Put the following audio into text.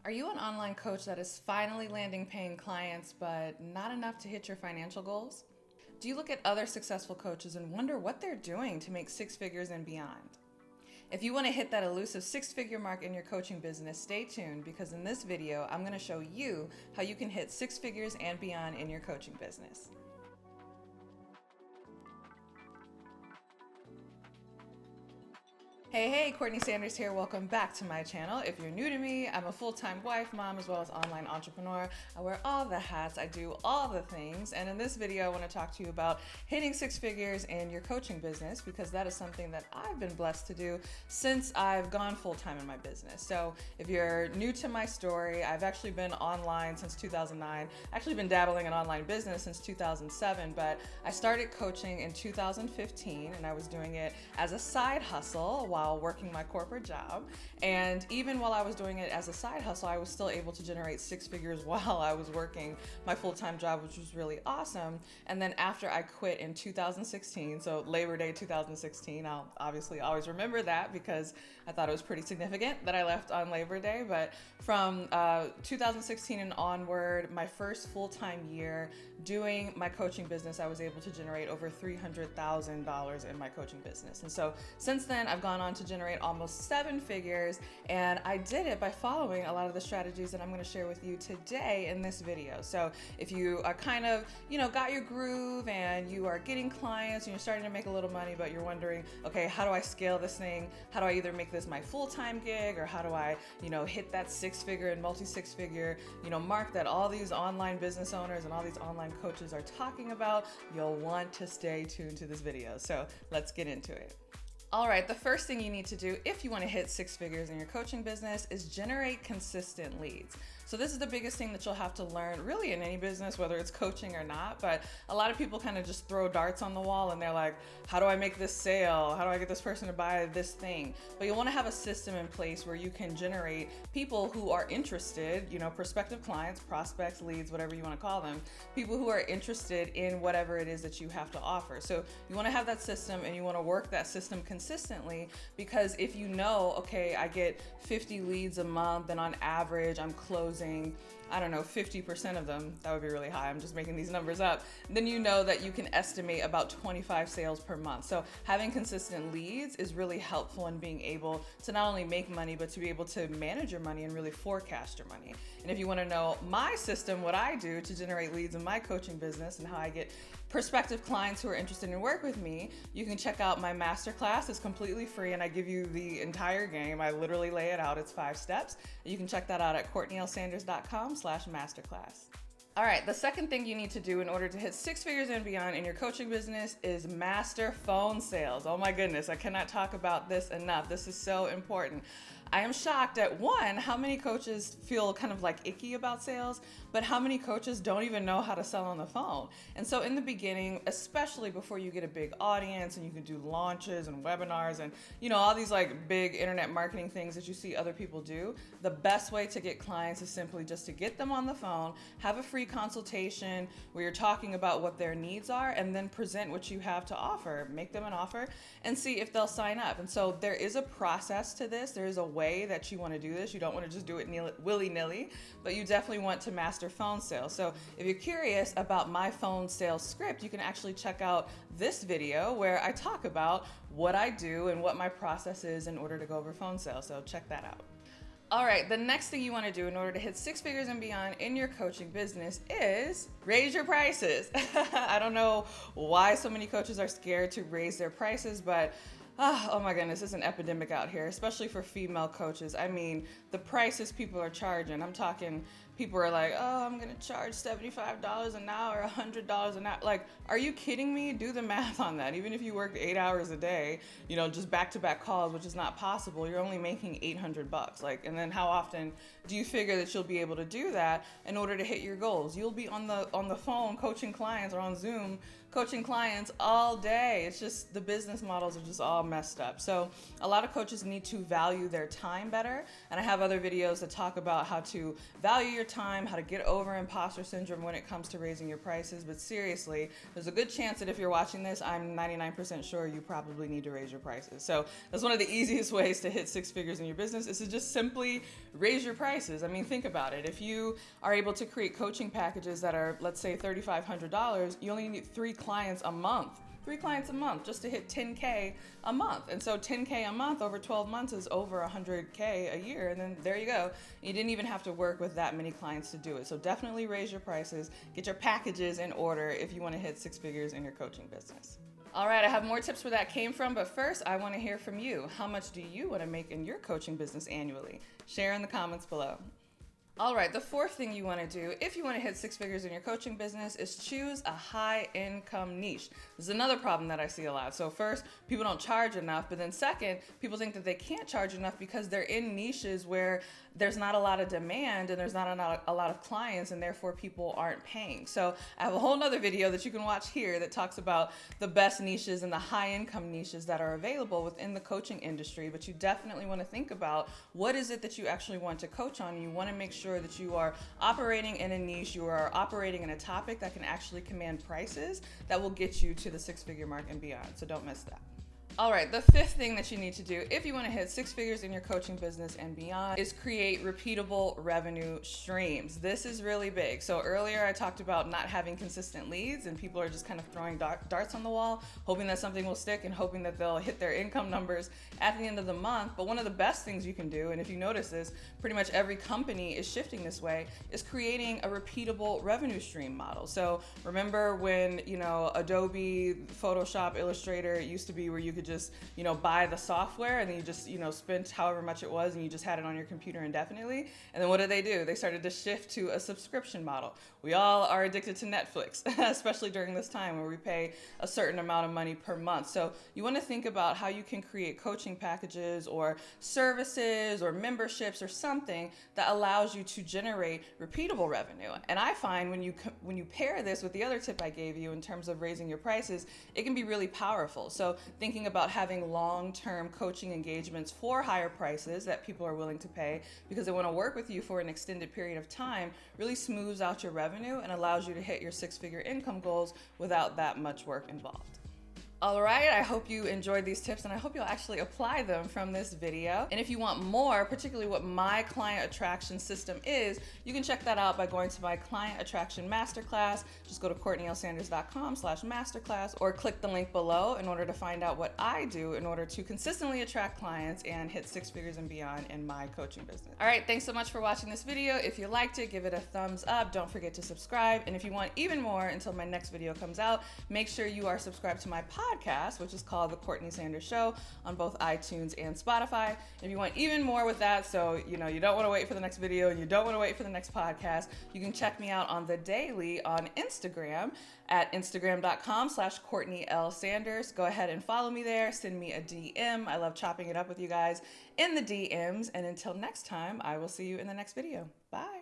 Are you an online coach that is finally landing paying clients, but not enough to hit your financial goals? Do you look at other successful coaches and wonder what they're doing to make six figures and beyond? If you want to hit that elusive six-figure mark in your coaching business, stay tuned because in this video, I'm going to show you how you can hit six figures and beyond in your coaching business. Hey, Courtney Sanders here. Welcome back to my channel. If you're new to me, I'm a full-time wife, mom, as well as online entrepreneur. I wear all the hats, I do all the things. And in this video, I want to talk to you about hitting six figures in your coaching business because that is something that I've been blessed to do since I've gone full-time in my business. So if you're new to my story, I've actually been online since 2009. Actually been dabbling in online business since 2007, but I started coaching in 2015 and I was doing it as a side hustle while working my corporate job. And even while I was doing it as a side hustle, I was still able to generate six figures while I was working my full-time job, which was really awesome. And then after I quit in 2016, so Labor Day 2016, I'll obviously always remember that because I thought it was pretty significant that I left on Labor Day. But from 2016 and onward, my first full-time year doing my coaching business, I was able to generate over $300,000 in my coaching business. And so since then, I've gone on to generate almost seven figures, and I did it by following a lot of the strategies that I'm going to share with you today in this video. So if you are kind of, got your groove and you are getting clients and you're starting to make a little money, but you're wondering, okay, how do I scale this thing? How do I either make this my full-time gig, or how do I, hit that six-figure and multi-six-figure, mark that all these online business owners and all these online coaches are talking about? You'll want to stay tuned to this video. So let's get into it. All right, the first thing you need to do if you want to hit six figures in your coaching business is generate consistent leads. So this is the biggest thing that you'll have to learn really in any business, whether it's coaching or not. But a lot of people kind of just throw darts on the wall and they're like, how do I make this sale? How do I get this person to buy this thing? But you want to have a system in place where you can generate people who are interested, prospective clients, prospects, leads, whatever you want to call them, people who are interested in whatever it is that you have to offer. So you want to have that system and you want to work that system consistently, because if okay, I get 50 leads a month and on average I'm closing, I don't know, 50% of them, that would be really high, I'm just making these numbers up, then you know that you can estimate about 25 sales per month. So having consistent leads is really helpful in being able to not only make money, but to be able to manage your money and really forecast your money. And if you want to know my system, what I do to generate leads in my coaching business and how I get prospective clients who are interested in work with me, you can check out my masterclass. It's completely free and I give you the entire game. I literally lay it out. It's 5 steps. You can check that out at CourtneyLSanders.com/masterclass. All right, the second thing you need to do in order to hit six figures and beyond in your coaching business is master phone sales. Oh my goodness, I cannot talk about this enough. This is so important. I am shocked at how many coaches feel kind of like icky about sales, but how many coaches don't even know how to sell on the phone. And so in the beginning, especially before you get a big audience and you can do launches and webinars and all these like big internet marketing things that you see other people do, the best way to get clients is simply just to get them on the phone, have a free consultation where you're talking about what their needs are, and then present what you have to offer, make them an offer and see if they'll sign up. And so there is a process to this. There is a way that you want to do this. You don't want to just do it willy-nilly, but you definitely want to master phone sales. So if you're curious about my phone sales script, you can actually check out this video where I talk about what I do and what my process is in order to go over phone sales. So check that out. All right, the next thing you want to do in order to hit six figures and beyond in your coaching business is raise your prices. I don't know why so many coaches are scared to raise their prices, but oh my goodness, it's an epidemic out here, especially for female coaches. I mean, the prices people are charging, I'm talking, people are like, oh, I'm gonna charge $75 an hour, $100 an hour. Like, are you kidding me? Do the math on that. Even if you worked 8 hours a day, just back-to-back calls, which is not possible, you're only making $800. Like, and then how often do you figure that you'll be able to do that in order to hit your goals? You'll be on the phone coaching clients or on Zoom coaching clients all day. It's just the business models are just all messed up. So a lot of coaches need to value their time better. And I have other videos that talk about how to value your time, how to get over imposter syndrome when it comes to raising your prices. But seriously, there's a good chance that if you're watching this, I'm 99% sure you probably need to raise your prices. So that's one of the easiest ways to hit six figures in your business, is to just simply raise your prices. I mean, think about it. If you are able to create coaching packages that are, let's say, $3,500, you only need 3 clients a month. 3 clients a month just to hit 10K a month. And so 10K a month over 12 months is over 100K a year. And then there you go. You didn't even have to work with that many clients to do it. So definitely raise your prices, get your packages in order if you want to hit 6 figures in your coaching business. All right, I have more tips where that came from, but first I want to hear from you. How much do you want to make in your coaching business annually? Share in the comments below. All right, the fourth thing you want to do if you want to hit 6 figures in your coaching business is choose a high income niche. This is another problem that I see a lot. So first, people don't charge enough, but then second, people think that they can't charge enough because they're in niches where there's not a lot of demand and there's not a lot of clients, and therefore people aren't paying. So I have a whole nother video that you can watch here that talks about the best niches and the high income niches that are available within the coaching industry. But you definitely want to think about what is it that you actually want to coach on. You want to make sure that you are operating in a niche, you are operating in a topic that can actually command prices that will get you to the 6-figure mark and beyond. So don't miss that. All right, the fifth thing that you need to do if you want to hit 6 figures in your coaching business and beyond is create repeatable revenue streams. This is really big. So earlier I talked about not having consistent leads, and people are just kind of throwing darts on the wall, hoping that something will stick and hoping that they'll hit their income numbers at the end of the month. But one of the best things you can do, and if you notice this, pretty much every company is shifting this way, is creating a repeatable revenue stream model. So remember when, Adobe, Photoshop, Illustrator used to be where you could just, buy the software and then you just, spent however much it was and you just had it on your computer indefinitely. And then what did? They started to shift to a subscription model. We all are addicted to Netflix, especially during this time where we pay a certain amount of money per month. So you want to think about how you can create coaching packages or services or memberships or something that allows you to generate repeatable revenue. And I find when you pair this with the other tip I gave you in terms of raising your prices, it can be really powerful. So thinking about having long-term coaching engagements for higher prices that people are willing to pay because they want to work with you for an extended period of time really smooths out your revenue and allows you to hit your 6-figure income goals without that much work involved. All right, I hope you enjoyed these tips and I hope you'll actually apply them from this video. And if you want more, particularly what my client attraction system is, you can check that out by going to my client attraction masterclass. Just go to CourtneyLSanders.com/masterclass or click the link below in order to find out what I do in order to consistently attract clients and hit 6 figures and beyond in my coaching business. All right, thanks so much for watching this video. If you liked it, give it a thumbs up. Don't forget to subscribe. And if you want even more until my next video comes out, make sure you are subscribed to my podcast, which is called The Courtney Sanders Show on both iTunes and Spotify. If you want even more with that, so you don't want to wait for the next video and you don't want to wait for the next podcast, you can check me out on the daily on Instagram at instagram.com/CourtneyLSanders. Go ahead and follow me there. Send me a DM. I love chopping it up with you guys in the DMs. And until next time, I will see you in the next video. Bye.